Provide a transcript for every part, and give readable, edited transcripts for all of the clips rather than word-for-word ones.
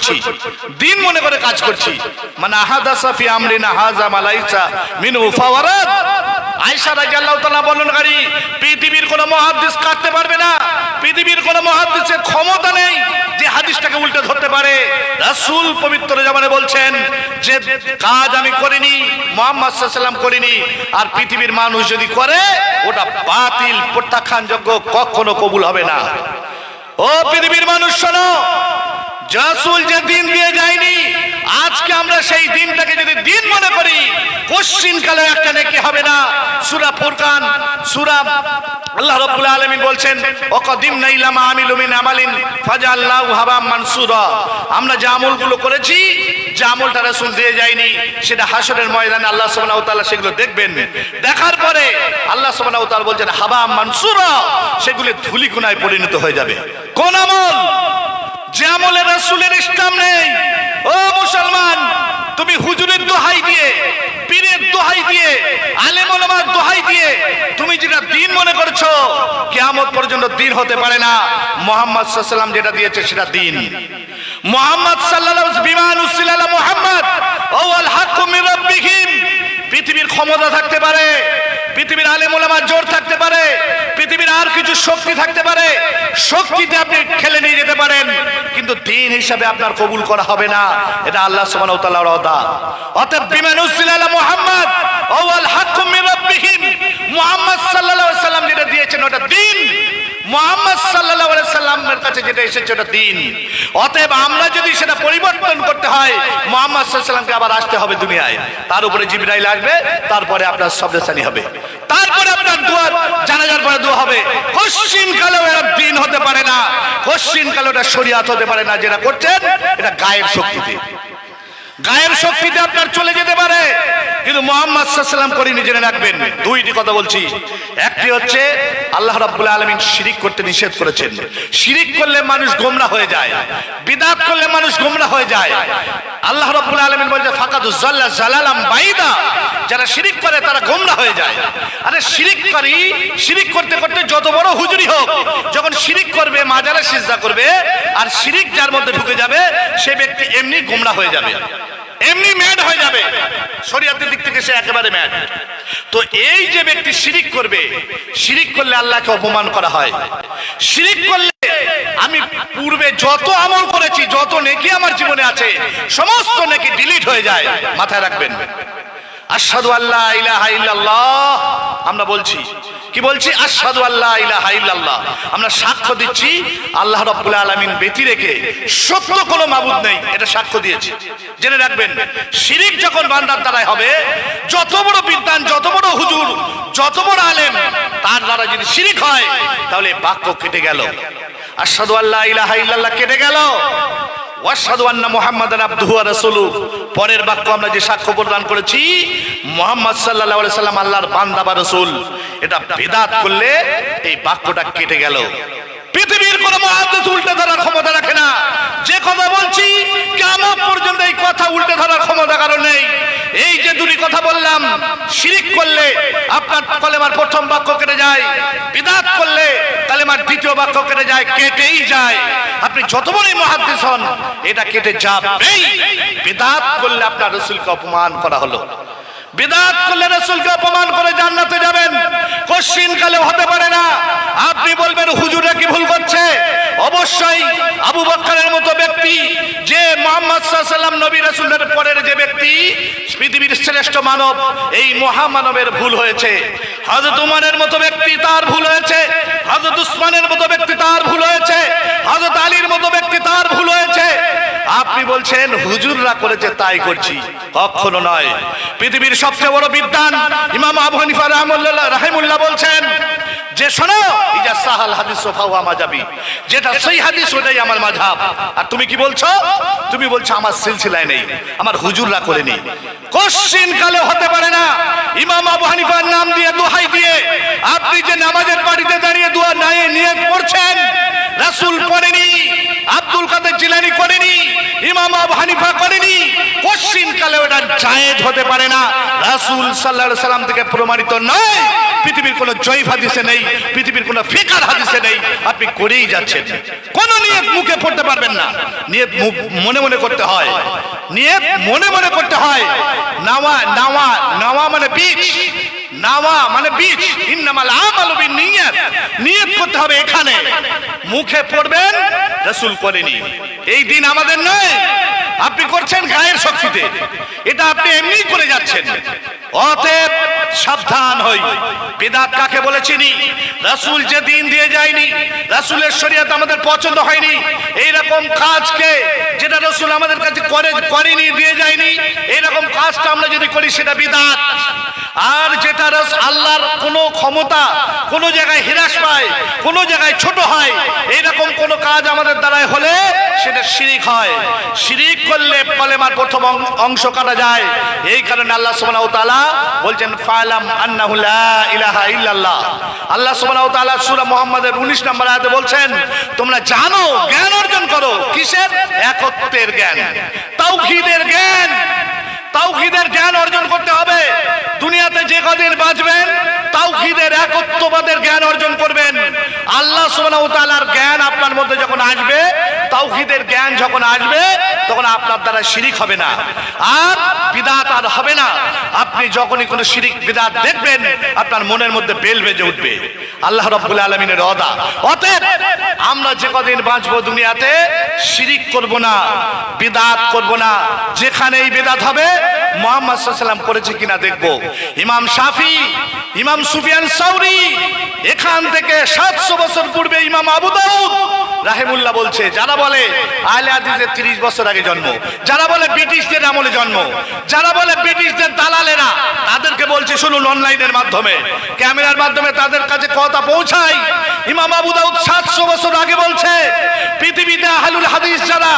করছি, দিন মনে করে কাজ করছি। মানে আহাদাসা ফি আমরিনা হাযা মালাইসা মিনহু ফাওয়ারাদ। আয়েশা রাদিয়াল্লাহু তাআলা বর্ণনাকারী, পৃথিবীর কোনো মুহাদ্দিস কাটতে পারবে না, পৃথিবীর কোনো মুহাদ্দিসের ক্ষমতা নেই যে হাদিসটাকে উল্টে ধরতে পারে। রাসূল পবিত্র জবানে বলছেন যে কাজ আমি করিনি, মুহাম্মদ সাল্লাল্লাহু আলাইহি ওয়াসাল্লাম করিনি, আর পৃথিবীর মানুষ যদি করে ওটা বাতিল, প্রত্যাখ্যানযোগ্য, কখনো কবুল হবে না। ও পৃথিবীর মানুষ শোনো, রাসূল যে দিন দিয়ে যায়নি, আজকে আমরা সেই দিনটাকে যদি দিন মনে করি, কোশ্চিনকালে একটা নেকি হবে না। সূরা ফুরকান, সূরা আল্লাহ রাব্বুল আলামিন বলছেন ওয়াকাদিমনা ইলা মা আমিলু মিন আমালিন ফাজআলনাহু হাবাম মানসুরা। আমরা যে আমলগুলো করেছি, যে আমলটা রাসূল দিয়ে যায়নি, সেটা হাসরের ময়দানে আল্লাহ সুবহানাহু ওয়া তাআলা সেগুলো দেখবেন। দেখার পরে আল্লাহ সুবহানাহু ওয়া তাআলা বলছেন হাবাম মানসুরা, সেগুলো ধুলিকণায় পরিণত হয়ে যাবে। কোন আমল? যে আমলে রাসূলের ইসলাম নেই। ও মুসলমান, তুমি হুজুরের দোহাই দিয়ে, পীরের দোহাই দিয়ে, আলেম ওলামার দোহাই দিয়ে তুমি যেটা দিন মনে করছো, কিয়ামত পর্যন্ত দিন হতে পারে না। মুহাম্মদ সাল্লাল্লাহু আলাইহি ওয়াসাল্লাম যেটা দিয়েছে সেটা দিন। মুহাম্মদ সাল্লাল্লাহু আলাইহি বিমান উসিলা মুহাম্মদ ওয়াল হাক্কু মির রাব্বিহিম। পৃথিবীর ক্ষমতা থাকতে পারে, পৃথিবীর আলেম ওলামার জোর থাকতে পারে, পৃথিবীর আর কিছু শক্তি থাকতে পারে, শক্তিতে আপনি ঠেলে নিয়ে যেতে পারেন, কিন্তু দিন হিসাবে আপনার কবুল করা হবে না। এটা আল্লাহ সুবহানাহু ওয়া তাআলার ওয়াদা। অতএব বিমান উসিলা মুহাম্মদ ওয়াল হাক্কু মির রাব্বিহিম, মুহাম্মদ সাল্লাল্লাহু আলাইহি ওয়াসাল্লাম যেটা দিয়েছেন ওটা দিন। মুহাম্মদ সাল্লাল্লাহু আলাইহি ওয়াসাল্লামের কাছে যেটা এসেছে ওটা দিন। অতএব আমরা যদি সেটা পরিবর্তন করতে হয়, মুহাম্মদ সাল্লাল্লাহু আলাইহি ওয়াসাল্লামকে আবার আসতে হবে দুনিয়ায়, তার উপরে জিবরাইল আসবে, তারপরে আপনার সবরেসানি হবে, তারপরে আপনার দোয়া, জানাজার পরে দোয়া হবে। কোশ্চিন কালেও এর দিন হতে পারে না, কোশ্চিন কালেও এটা শরিয়াত হতে পারে না। যেটা করছেন এটা গায়ের শক্তিতে, গায়ের শক্তিতে আপনার চলে যেতে পারে, কিন্তু মুহাম্মদ সাল্লাল্লাহু আলাইহি ওয়াসাল্লাম করেনি, জেনে রাখবেন। দুইটি কথা বলছি। একটি হচ্ছে আল্লাহ রাব্বুল আলামিন শিরিক করতে নিষেধ করেছেন। শিরিক করলে মানুষ গোমরা হয়ে যায়, বিদআত করলে মানুষ গোমরা হয়ে যায়। আল্লাহ রাব্বুল আলামিন বলেছে ফাকাদু যাল্লা জালালাম বাইদা, যারা শিরিক করে তারা গোমরা হয়ে যায়। আরে শিরিককারী শিরিক করতে করতে যত বড় হুজুরি হোক, যখন শিরিক করবে, মাজারে সিজদা করবে, আর শিরিক যার মধ্যে ঢুকে যাবে, সে ব্যক্তি এমনি গোমরা হয়ে যাবে, এমনি ম্যাড হয়ে যাবে, শরীয়তের দিক থেকে সে একেবারে ম্যাড। তো এই যে ব্যক্তি শিরিক করবে, শিরিক করলে আল্লাহকে অপমান করা হয়। শিরিক করলে আমি পূর্বে যত আমল করেছি, যত নেকি আমার জীবনে আছে, সমস্ত নেকি ডিলিট হয়ে যায়। মাথায় রাখবেন, আশহাদু আল্লা ইলাহা ইল্লাল্লাহ আমরা বলছি, কি বলছি? আশহাদু আল্লা ইলাহা ইল্লাল্লাহ। আমরা সাক্ষ্য দিচ্ছি আল্লাহ রাব্বুল আলামিন ব্যতি রেখে সত্য কোনো মাবুদ নেই, এটা সাক্ষ্য দিয়েছি। জেনে রাখবেন, শিরিক যখন বান্দার দ্বারাই হবে, যত বড় বিদ্বান, যত বড় হুজুর, যত বড় আলেম, তার দ্বারা যদি শিরিক হয়, তাহলে বাক্য কেটে গেল। আশহাদু আল্লা ইলাহা ইল্লাল্লাহ কেটে গেল, ওয়াশহাদু আন্না মুহাম্মাদান আবদুহু ওয়া রাসূলুহু, পরের বাক্য আমরা যে সাক্ষ্য প্রদান করেছি মুহাম্মদ সাল্লাল্লাহু আলাইহি সাল্লাম আল্লাহর বান্দা বা রাসূল, এটা বিদআত করলে এই বাক্যটা কেটে গেল। পৃথিবীর কোনো মুহাদ্দিস উল্টে ধরার ক্ষমতা রাখে না। যে কথা বলছি কিয়ামত পর্যন্ত এই কথা উল্টে ধরার ক্ষমতা কারণ নেই। এই যে দুটি কথা বললাম, শিরিক করলে আপনার কলেমার প্রথম বাক্য কেটে যায়, বিদআত করলে কালেমার দ্বিতীয় বাক্য কেটে যায়, কেটেই যায়। আপনি যত বড়ই মুহাদ্দিস হন, এটা কেটে যাবেই। বিদআত করলে আপনার রাসূলকে অপমান করা হলো, বিদআত করলে রাসূলকে অপমান করে জান্নাতে যাবেন, কোশ্চিন কালে হতে পারে না। আপনি বলবেন হুজুররা কি ভুল করছে? অবশ্যই আবু বকরের মতো ব্যক্তি, যে মুহাম্মদ সাল্লাল্লাহু আলাইহি ওয়াসাল্লাম নবী রাসূলের পরের যে ব্যক্তি, পৃথিবীর শ্রেষ্ঠ মানব, এই মহামানবের ভুল হয়েছে। হযরত উমরের মতো ব্যক্তি, তার ভুল হয়েছে। হযরত উসমানের মতো ব্যক্তি, তার ভুল হয়েছে। হযরত আলীর মতো ব্যক্তি, তার ভুল হয়েছে। আপনি বলছেন হুজুররা করেছে তাই করছি, কখনো নয়। পৃথিবীর সবচেয়ে বড় বিদ্বান ইমাম আবু হানিফা রাহিমাহুল্লাহ বলছেন যে শোনো, ইজা সাহাল হাদিস ফাওয়া মাযহাবি, যেটা সহিহ হাদিস ওটাই আমার মাযহাব। আর তুমি কি বলছো? তুমি বলছো আমার সিলসিলায় নেই, আমার হুজুররা করেনি। কোশ্চিন কালে হতে পারে না। ইমাম আবু হানিফার নাম দিয়ে, দোহাই দিয়ে আপনি যে নামাজের বাড়িতে দাঁড়িয়ে দোয়া নিয়ত পড়ছেন, রাসূল করেনি, আব্দুল কাদের জিলানী করেনি, ইমাম আবু হানিফা করেনি। কোশ্চিন কালে ওটা এটা জায়েজ হতে পারে না, রাসূল সাল্লাল্লাহু আলাইহি সাল্লাম থেকে প্রমাণিত নয়, পৃথিবীর কোনো জয়ীফ হাদিসে নেই, পৃথিবীর কোনো ফিকার হাদিসে নেই, আপনি করেই যাচ্ছেন। কোন নিয়ত মুখে পড়তে পারবেন না, নিয়ত মনে মনে করতে হয়, নিয়ত মনে মনে করতে হয়। নাওয়া নাওয়া নাওয়া মানে বীজ, নাওয়া মানে বীজ, ইন্নামাল আমালু বিন্নিয়াত, নিয়ত করতে হবে এখানে, মুখে পড়বেন রাসূল করেনি, এই দিন আমাদের নয়, আপনি করছেন গায়ের শক্তিতে, এটা আপনি এমনি করে যাচ্ছেন। অতএব সাবধান হই। বিদআত কাকে বলে চিনি? রাসূল যে দিন দিয়ে যায়নি, রাসূলের শরীয়ত আমাদের পছন্দ হয়নি, এইরকম কাজকে যেটা রাসূল আমাদের কাছে করেনি, দিয়ে যায়নি, এইরকম কাজটা আমরা যদি করি সেটা বিদআত। আর যেটা আল্লাহর কোনো ক্ষমতা কোনো জায়গায় হ্রাস পায়, কোনো জায়গায় ছোট হয়, এইরকম কোনো কাজ আমাদের দ্বারাই হলে সেটা শিরিক হয়। শিরিক করলে কলেমার প্রথম অংশ কাটা যায়। এই কারণে আল্লাহ সুবহানাহু ওয়া তাআলা বলছেন ফালাম আন্নাহু লা ইলাহা ইল্লাল্লাহ। আল্লাহ সুবহানাহু ওয়া তাআলা সূরা মুহাম্মাদের 19 নম্বর আয়াতে বলছেন তোমরা জানো, জ্ঞান অর্জন করো। কিসের? একত্বের জ্ঞান, তাওহীদের জ্ঞান। তাওহীদের জ্ঞান অর্জন করতে হবে। দুনিয়াতে যে কদিন বাঁচবেন তাওহীদের একত্ববাদের জ্ঞান অর্জন করবেন। আল্লাহ সুবহানাহু ওয়া তাআলার জ্ঞান আপনার মধ্যে যখন আসবে, তাওহীদের জ্ঞান যখন আসবে, তখন আপনার দ্বারা শিরিক হবে না, আর বিদআত আর হবে না। আপনি যখনই কোনো শিরিক বিদআত দেখবেন, আপনার মনের মধ্যে বেল বেজে উঠবে। আল্লাহ রাব্বুল আলামিনের ওয়াদা। অতএব আমরা যে কদিন বাঁচবো দুনিয়াতে শিরিক করব না, বিদআত করব না। যেখানেই বিদআত হবে মুহাম্মদ সাল্লাল্লাহু আলাইহি ওয়াসাল্লাম করেছে কিনা দেখবো। ইমাম শাফি, ইমাম সুফিয়ান সাউরি, এখান থেকে 700 বছর পূর্বে ইমাম আবু দাউদ রাহিমাহুল্লাহ বলছে, যারা বলে আহলে হাদিসের 30 বছর আগে জন্ম, যারা বলে ব্রিটিশদের আমলে জন্ম, যারা বলে ব্রিটিশদের দালালেরা, তাদেরকে বলছে শুনুন, অনলাইনের মাধ্যমে, ক্যামেরার মাধ্যমে তাদের কাছে কথা পৌঁছায়। ইমাম আবু দাউদ 700 বছর আগে বলছে পৃথিবীতে আহলুল হাদিস যারা,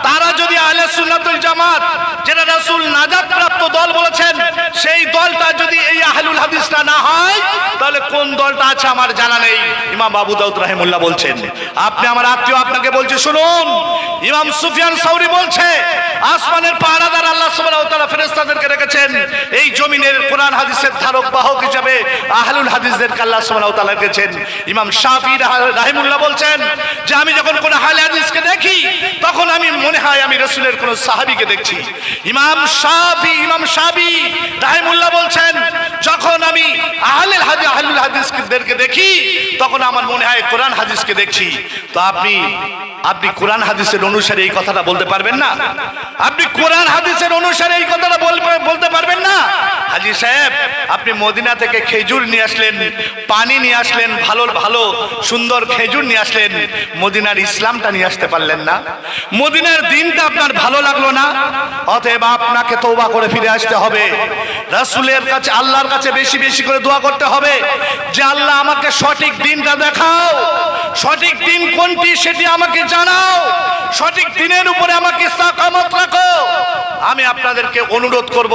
তারা যদি আহলে সুন্নাত ওয়াল জামাত, যেটা রাসূল নাজাত প্রাপ্ত দল বলেছেন, সেই দলটা যদি এই আহলুল হাদিসরা না হয়, তাহলে কোন দলটা আছে আমার জানা নেই। ইমাম আবু দাউদ রাহিমাহুল্লাহ বলছেন। আপনি আমার আত্মীয় আপনাকে বলছে শুনুন, ইমাম সুফিয়ান সাউরি বলছে আসমানের পাহারাদার আল্লাহ সুবহানাহু ওয়া তাআলা ফেরেশতাদেরকে রেখেছেন, এই জমিনের কোরআন হাদিসের ধারক বাহক হিসেবে আহলুল হাদিসদেরকে আল্লাহ সুবহানাহু ওয়া তাআলা রেখেছেন। ইমাম শাফি রাহিমাহুল্লাহ বলছেন যে আমি যখন কোন আহলে হাদিসকে দেখি, তখন আমি মনে হয় আমি রাসূলের কোন সাহাবীকে দেখছি। ইমাম শাফি রাহিমাহুল্লাহ বলছেন যখন আমি আহলুল হাদিসদেরকে দেখি, তখন আমার মনে হয় কোরআন হাদিসকে দেখছি। তো আপনি কোরআন হাদিসের অনুসারে এই কথাটা বলতে পারবেন না? আপনি কোরআন হাদিসের অনুসারে এই কথাটা বলতে পারবেন না? হাজী সাহেব, আপনি মদিনা থেকে খেজুর নিয়ে আসলেন, পানি নিয়ে আসলেন, ভালো ভালো সুন্দর খেজুর নিয়ে আসলেন, মদিনার ইসলামটা নিয়ে আসতে পারলেন না? মদিনার দিনটা আপনার ভালো লাগলো না? অতএব আপনাকে তওবা করে ফিরে আসতে হবে। রাসূলের কাছে, আল্লাহর কাছে বেশি বেশি করে দোয়া করতে হবে যে আল্লাহ আমাকে সঠিক দিনটা দেখাও, সঠিক দিন কোনটি সেটি আমাকে জানাও, সঠিক দিনের উপরে আমাকে ইস্তেকামত রাখো। আমি আপনাদেরকে অনুরোধ করব,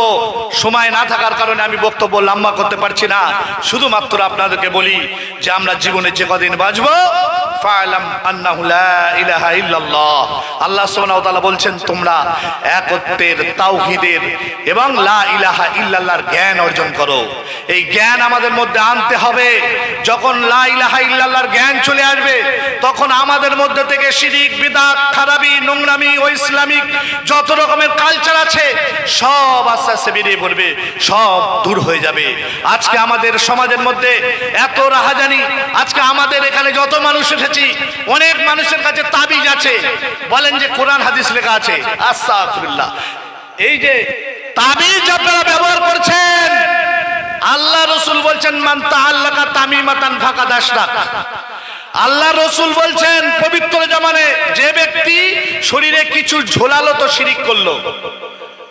সময় না থাকার কারণে আমি বক্তব্য লম্বা করতে পারছি না, শুধুমাত্র আপনাদেরকে বলি যে আমরা জীবনে যে কদিন বাঁচবো, ফাআলাম আন্নাহু লা ইলাহা ইল্লাল্লাহ। আল্লাহ সুবহানাহু ওয়া তাআলা বলছেন তোমরা একত্বের, তাওহীদের এবং লা ইলাহা ইল্লাল্লাহর জ্ঞান অর্জন করো। এই জ্ঞান আমাদের মধ্যে আনতে হবে। যখন লা ইলাহা ইল্লাল্লাহর জ্ঞান চলে আসবে, তখন আমাদের মধ্যে থেকে শিরিক, বিদআত, খারাপি, নোংরামি ও ইসলামিক যত রকমের কালচার আছে সব আস্তে আস্তে বেরিয়ে পড়বে, সব দূর হয়ে যাবে। আজকে আমাদের সমাজের মধ্যে এত রাহাজানি, আজকে আমাদের এখানে যত মানুষ এসেছি, অনেক মানুষের কাছে তাবিজ আছে, বলেন যে কোরআন হাদিস লেখা আছে। আস্তাগফিরুল্লাহ, এই যে তাবিজ আপনারা ব্যবহার করছেন, আল্লাহ রাসূল বলছেন মান তাআল্লাকা তামিমাতান ফাকাদ আশরাক। আল্লাহ রাসূল বলছেন পবিত্র জামানে যে ব্যক্তি শরীরে কিছু ঝোলালো তো শিরিক করলো।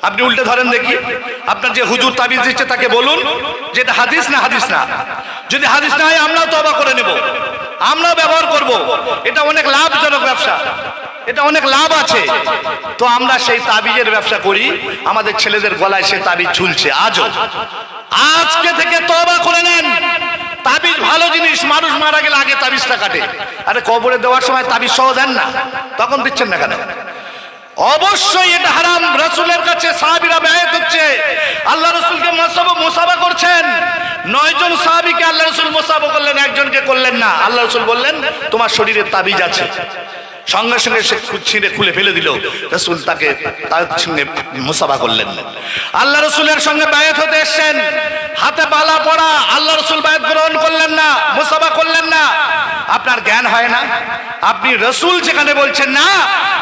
আপনি উল্টে ধরেন দেখি, আপনার যে হুজুর তাবিজ দিচ্ছে তাকে বলুন যে এটা হাদিস না হাদিস না। যদি হাদিস না হয় আমরাও তওবা করে নেব, আমরাও ব্যবহার করব। এটা অনেক লাভজনক ব্যবসা, এটা অনেক লাভ আছে। তো আমরা সেই তাবিজের ব্যবসা করি, আমাদের ছেলেদের গলায় সে তাবিজ ঝুলছে আজও। আজকে থেকে তওবা করে নেন। তাবিজ ভালো জিনিস, মানুষ মারা গেলে আগে তাবিজটা কাটে। আরে কবরে দেওয়ার সময় তাবিজ সহ দেন না, তখন দিচ্ছেন না কেন? অবশ্যই এটা হারাম। রাসূলের কাছে সাহাবীরা বায়াত হচ্ছে, আল্লাহ রাসূলকে মুসাফা করছেন। 9 জন সাহাবীকে আল্লাহ রাসূল মুসাফা করলেন, একজনকে করলেন না। আল্লাহ রাসূল বললেন তোমার শরীরে তাবিজ আছে। সঙ্গে সঙ্গে সে ছিঁড়ে খুলে ফেলে দিল। রাসূল তাকে তার সঙ্গে মুসাফা করলেন। আল্লাহ রাসূলের সঙ্গে বায়াত হতে এসেছেন, হাতে বালা পড়া, আল্লাহ রাসূল বায়াত গ্রহণ করলেন না, মুসাফা করলেন না। আপনার জ্ঞান হয় না? আপনি রাসূল যেখানে বলছেন না,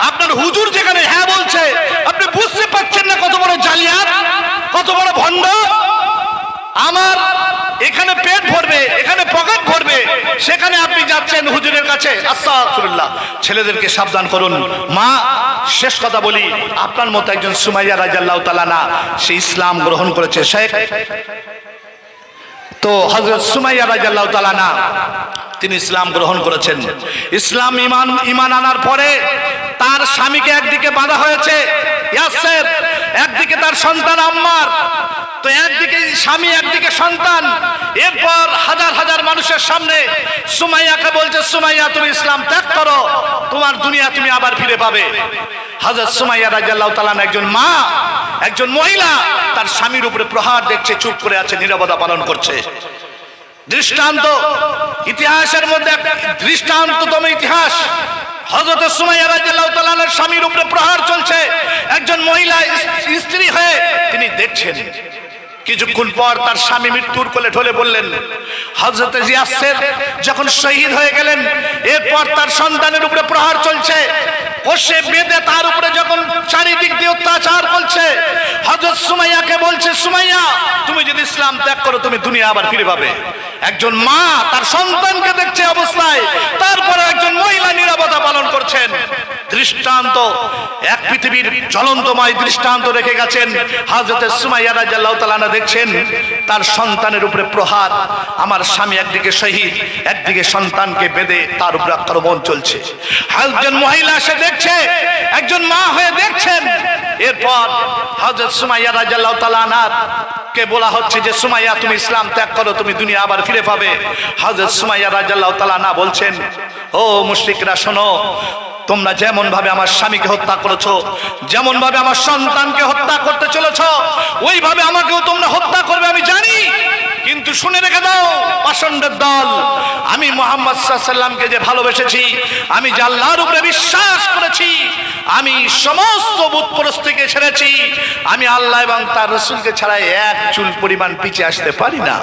আপনার হুজুর যেখানে হ্যাঁ বলছে, আপনি বুঝতে পারছেন না কত বড় জালিয়াত, কত বড় ভণ্ড। আমার এখানে পেট ভরবে, এখানে পকেট ভরবে, সেখানে আপনি যাচ্ছেন হুজুরের কাছে। আস্তাগফিরুল্লাহ। ছেলেদেরকে সাবধান করুন। মা, শেষ কথা বলি, আপনার মতো একজন সুমাইয়া রাদিয়াল্লাহু তাআলা না, সে ইসলাম গ্রহণ করেছে। শেখ তো হযরত সুমাইয়া রাদিয়াল্লাহু তাআলা না, তিনি ইসলাম গ্রহণ করেছেন। ইসলাম ঈমান আনার পরে তার স্বামীকে একদিকে বাঁধা হয়েছে ইয়াসের, একদিকে তার সন্তান আম্মার। তো একদিকে স্বামী, একদিকে সন্তান। এরপর হাজার হাজার মানুষের সামনে সুমাইয়াকে বলছে, সুমাইয়া তুমি ইসলাম ত্যাগ করো, তোমার দুনিয়া তুমি আবার ফিরে পাবে। হযরত সুমাইয়া রাদিয়াল্লাহু তাআলা একজন মা, একজন মহিলা, তার স্বামীর উপরে প্রহার দেখছে, চুপ করে আছে, নীরবতা পালন করছে। দৃষ্টান্ত, ইতিহাসের মধ্যে দৃষ্টান্ততম ইতিহাস। হযরত সুমাইয়া রাদিয়াল্লাহু তাআলার স্বামীর উপরে প্রহার চলছে, একজন মহিলা স্ত্রী হয়ে তিনি দেখছেন। কিছুক্ষণ পর তার স্বামী মৃত্যুর কোলে ঢলে পড়লেন। হযরত ইয়াসের যখন শহীদ হয়ে গেলেন, এরপর তার সন্তানের উপরে প্রহার চলছে, কষে বেঁধে তার উপরে যখন চারিদিক দিয়ে অত্যাচার করছে, হযরত সুমাইয়াকে বলছে, সুমাইয়া তুমি যদি ইসলাম ত্যাগ করো, তুমি দুনিয়া আবার ফিরে পাবে। একজন মা তার সন্তানকে দেখছে অবস্থায়, তারপরে একজন মহিলা নীরবতা পালন করছেন। দৃষ্টান্ত, এক পৃথিবীর জ্বলন্তময় দৃষ্টান্ত রেখে গেছেন হযরত সুমাইয়া রাদিয়াল্লাহু তাআলা। দেখছেন তার সন্তানের উপরে প্রহার, আমার স্বামী একদিকে শহীদ, একদিকে সন্তানকে বেঁধে তার উপরে আক্রমণ চলছে। একজন মহিলা সে দেখছে, একজন মা হয়ে দেখছেন। এরপর হযরত সুমাইয়া রাদিয়াল্লাহু তাআলা কে বলা হচ্ছে যে সুমাইয়া তুমি ইসলাম ত্যাগ করো, তুমি দুনিয়া আবার ফিরে পাবে। হযরত সুমাইয়া রাদিয়াল্লাহু তাআলা বলছেন, ও মুশরিকরা শোনো, তোমরা যেমন ভাবে আমার স্বামীকে হত্যা করেছো, যেমন ভাবে আমার সন্তানকে হত্যা করতে চলেছো, ওইভাবে আমাকেও তোমরা হত্যা করবে আমি জানি। কিন্তু শুনে রেখে দাও পাষণ্ডের দল, আমি মুহাম্মদ সাল্লাল্লাহু আলাইহি ওয়াসাল্লামকে যে ভালোবেসেছি, আমি যে আল্লাহর উপরে বিশ্বাস করেছি, আমি সমস্ত বুতপরস্তিকে ছেড়েছি, আমি আল্লাহ এবং তার রাসূলকে ছাড়া এক চুল পরিমাণ পিছিয়ে আসতে পারি না।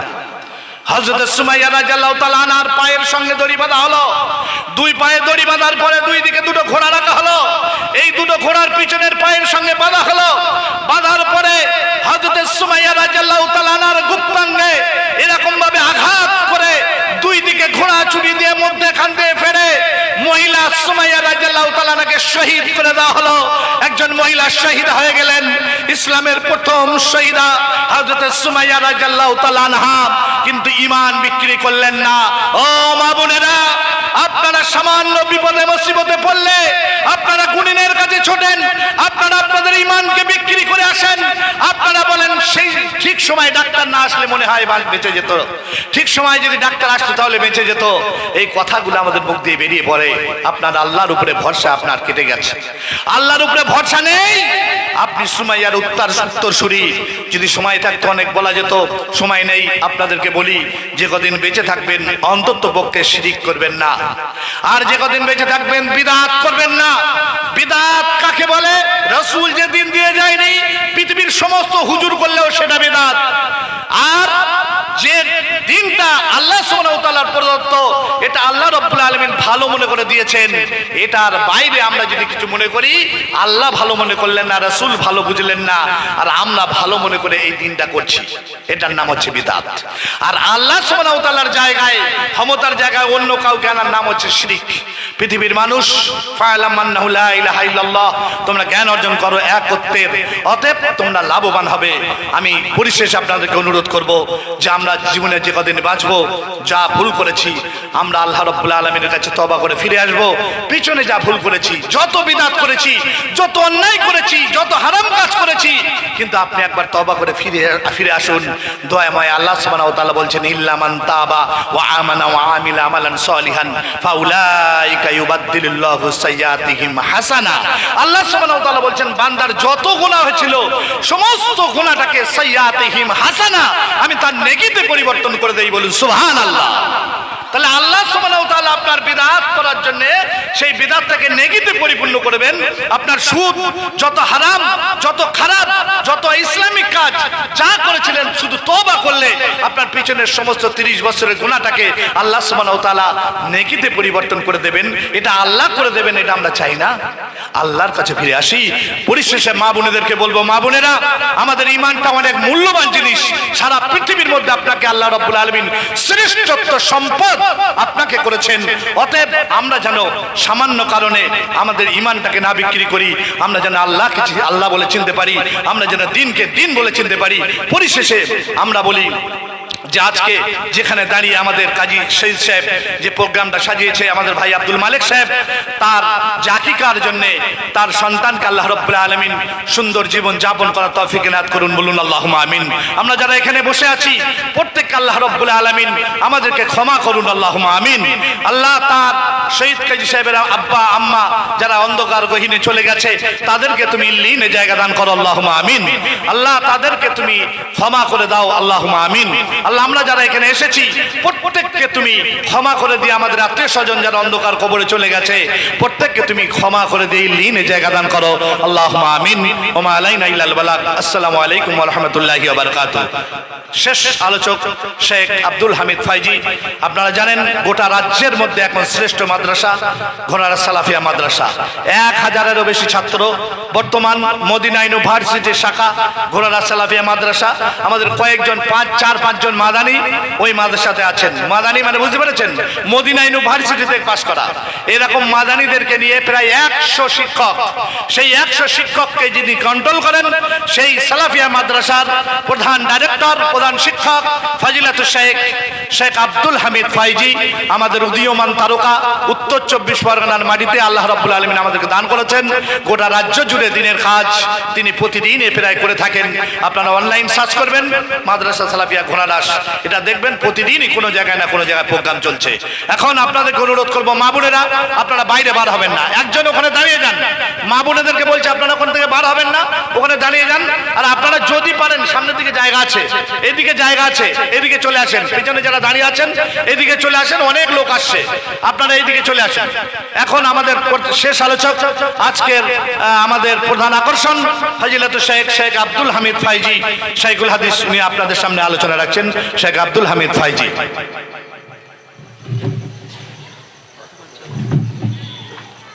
হযরত সুমাইয়া রাদিয়াল্লাহু তাআলা আনহার পায়ের সঙ্গে দড়ি বাঁধা হলো। দুই পায়ে দড়ি বাঁধার পরে দুই দিকে দুটো ঘোড়া রাখা হলো। এই দুটো ঘোড়ার পিছনের পায়ের সঙ্গে বাঁধা হলো। বাঁধার পরে হযরত সুমাইয়া রাদিয়াল্লাহু তাআলা আনহার গুপ্তাঙ্গে এরকম ভাবে আঘাত করে দুই দিকে ঘোড়া চুরি দিয়ে মধ্যখান দিয়ে ফেরে মহিলা সুমাইয়া রাদিয়াল্লাহু তাআলাকে শহীদ করে দেওয়া হলো। একজন মহিলা শহীদ হয়ে গেলেন, ইসলামের প্রথম শহীদা হযরত সুমাইয়া রাদিয়াল্লাহু তাআলা আনহা। কিন্তু ঈমান বিক্রি করলেন না। ও মা বোনেরা, আপনারা সামান্য বিপদে মুসিবতে পড়লে আপনারা গুণিনের কাছে ছোটেন, আপনারা আপনাদের ঈমানকে বিক্রি করে আসেন। আপনারা বলেন সেই ঠিক সময় ডাক্তার না আসলে মনে হয় বেঁচে যেত, ঠিক সময় যদি ডাক্তার আসতো তাহলে বেঁচে যেত। এই কথাগুলো আমাদের মুখ দিয়ে বেরিয়ে পড়ে। আপনার আল্লাহর উপরে ভরসা আপনার কেটে গেছে, আল্লাহর উপরে ভরসা নেই। আপনি সুমাইয়ার উত্তরসূরি। যদি সময় থাকতো অনেক বলা যেত, সময় নেই। আপনাদেরকে বলি, যে কদিন বেঁচে থাকবেন অন্তত পক্ষে শিরিক করবেন না, আর যে কদিন বেঁচে থাকবেন বিদআত করবেন না। বিদআত কাকে বলে? রাসূল যে দিন দিয়ে যায়নি, পৃথিবীর সমস্ত হুজুর করলেও সেটা বিদআত। আর যে দিনটা আল্লাহ সুবহানাহু ওয়া তাআলার প্রদত্ত, এটা আল্লাহ রাব্বুল আলামিন ভালো মনে করে দিয়েছেন। এটার বাইরে আমরা যদি কিছু মনে করি, আল্লাহ ভালো মনে করলেন না, রাসূল ভালো বুঝলেন না, আর আমরা ভালো মনে করে এই দিনটা করছি, এটার নাম হচ্ছে বিদআত। আর আল্লাহ সুবহানাহু ওয়া তাআলার জায়গায়, ক্ষমতার জায়গায় অন্য কাউকে আনার নাম হচ্ছে শিরক। পৃথিবীর মানুষ, ফা'লাম আন্নাহু লা ইলাহা ইল্লাল্লাহ, তোমরা জ্ঞান অর্জন করো একত্বের, অতএব তোমরা লাভবান হবে। আমি পরিশেষে আপনাদেরকে অনুরোধ করব যে আমরা জীবনে যে কদিন বাঁচবো, যা ভুল করেছি আমরা আল্লাহ রাব্বুল আলামিনের কাছে তওবা করে ফিরে আসব। পিছনে যা ভুল করেছি, যত বিদআত করেছি, যত অন্যায় করেছি, যত হারাম কাজ করেছি, কিন্তু আপনি একবার তওবা করে ফিরে আসুন। দয়াময় আল্লাহ সুবহানাহু ওয়া তাআলা বলছেন, ইল্লা মান তাবা ওয়া আমানা ওয়া আমিলা আমালান সলিহান ফাউলাইকা কাযালিকা ইউবাদদিলুল্লাহু সাইয়্যাতিহিম হাসানা। আল্লাহ সুবহানাহু ওয়া তাআলা বলছেন বান্দার যত গুনাহ হয়েছিল সমস্ত গুনাহটাকে সাইয়্যাতিহিম হাসানা, আমি তার নেকিতে পরিবর্তন করে দেই। বলুন সুবহানাল্লাহ। তাহলে আল্লাহ সুবহানাহু ওয়া তাআলা আপনার বিদআত করার জন্য সেই বিদআতটাকে নেকিতে পরিপূর্ণ করবেন। আপনার সুদ যত হারাম, যত খারাপ, যত ইসলামিক কাজ যা করেছিলেন, শুধু তওবা করলে আপনার পিছনের সমস্ত 30 বছরের গুনাহটাকে আল্লাহ সুবহানাহু ওয়া তাআলা নেকিতে পরিবর্তন করে দেবেন। এটা আল্লাহ করে দেবেন, এটা আমরা চাই না। আল্লাহর কাছে ফিরে আসি। পরিশেষে মা বোনেদেরকে বলবো, মা বোনেরা, আমাদের ঈমানটা অনেক মূল্যবান জিনিস। সারা পৃথিবীর মধ্যে আপনাকে আল্লাহ রাব্বুল আলামিন শ্রেষ্ঠত্ব সম্পদ আপনাকে করেছেন। অতএব আমরা যেন সামান্য কারণে আমাদের ঈমানটাকে না বিক্রি করি, আমরা যেন আল্লাহকে আল্লাহ বলে চিনতে পারি, আমরা যেন দিনকে দিন বলে চিনতে পারি। পরিশেষে আমরা বলি যে আজকে যেখানে দাঁড়িয়ে আমাদের কাজী শহীদ সাহেব যে প্রোগ্রামটা সাজিয়েছে, আমাদের ভাই আব্দুল মালিক সাহেব, তার জাকিকার জন্য তার সন্তানকে আল্লাহ রাব্বুল আলামিন সুন্দর জীবন যাপন করার তৌফিক এনায়েত করুন। বলুন আল্লাহুম্মা আমিন। আমরা যারা এখানে বসে আছি প্রত্যেককে আল্লাহ রাব্বুল আলামিন আমাদেরকে ক্ষমা করুন। আল্লাহুম্মা আমিন। আল্লাহ তার শহীদ কাজী সাহেবের আব্বা আম্মা যারা অন্ধকার গহীনে চলে গেছে, তাদেরকে তুমি ইল্লিনে জায়গা দান করো। আল্লাহুম্মা আমিন। আল্লাহ তাদেরকে তুমি ক্ষমা করে দাও। আল্লাহুম্মা আমিন। আল্লাহ আমরা যারা এখানে এসেছি প্রত্যেককে তুমি ক্ষমা করে দিয়ে আমাদের আত্মীয় স্বজন যারা অন্ধকার কবরে চলে গেছে প্রত্যেককে তুমি ক্ষমা করে দিয়ে ইল্লিনে জায়গা দান করো। আল্লাহুম্মা আমিন। ওয়া মা আলাইনা ইল্লাল বালাগ। আসসালামু আলাইকুম ওয়া রাহমাতুল্লাহি ওয়া বারাকাতুহু। শেষ আলোচক শেখ আব্দুল হামিদ ফাইজি। আপনারা জানেন গোটা রাজ্যের মধ্যে এখন শ্রেষ্ঠ মাদ্রাসা ঘোড়ারা সালাফিয়া মাদ্রাসা। 1000-এরও বেশি ছাত্র বর্তমান মদিনা ইউনিভার্সিটির শাখা ঘোড়ারা সালাফিয়া মাদ্রাসা। আমাদের কয়েকজন 4-5 জন মাদানী ওই মাদ্রাসাতে আছেন। মাদানী মানে বুঝতে পেরেছেন, মদিনা ইউনিভার্সিটিতে পাস করা। এরকম মাদানীদেরকে নিয়ে প্রায় 100 শিক্ষক, সেই 100 শিক্ষককে যিনি কন্ট্রোল করেন সেই সালাফিয়া মাদ্রাসার প্রধান ডাইরেক্টর, প্রধান শিক্ষক ফজিলাতুল শেখ আব্দুল হামিদ ফাইজি, আমাদের উদীয়মান তারকা। উত্তর 24 পরগনার মাটিতে আল্লাহ রাব্বুল আলামিন আমাদেরকে দান করেছেন। গোটা রাজ্য জুড়ে দিনের কাজ তিনি প্রতিদিন প্রায় করে থাকেন। আপনারা অনলাইন সার্চ করবেন মাদ্রাসা সালাফিয়া ঘোড়ারাস, এটা দেখবেন প্রতিদিনই কোনো জায়গায় না কোনো জায়গায় প্রোগ্রাম চলছে। এখন আপনাদেরকে অনুরোধ করবো, মা বোনেরা আপনারা বাইরে বার হবেন না, একজন ওখানে দাঁড়িয়ে যান। মা বোনেদেরকে বলছে আপনারা ওখান থেকে বার হবেন না, ওখানে দাঁড়িয়ে যান। আর আপনারা যদি পারেন সামনের দিকে জায়গা আছে, এদিকে জায়গা আছে, এদিকে চলে আসেন। পিছনে যারা দাঁড়িয়ে আছেন এদিকে চলে আসেন, অনেক লোক আসছে, আপনারা এইদিকে চলে আসেন। এখন আমাদের শেষ আলোচক আজকের আমাদের প্রধান আকর্ষণ ফজিলাতুল শেখ আব্দুল হামিদ ফাইজি শাইখুল হাদিস, উনি আপনাদের সামনে আলোচনা রাখছেন। শেখ আব্দুল হামিদ ফাইজি।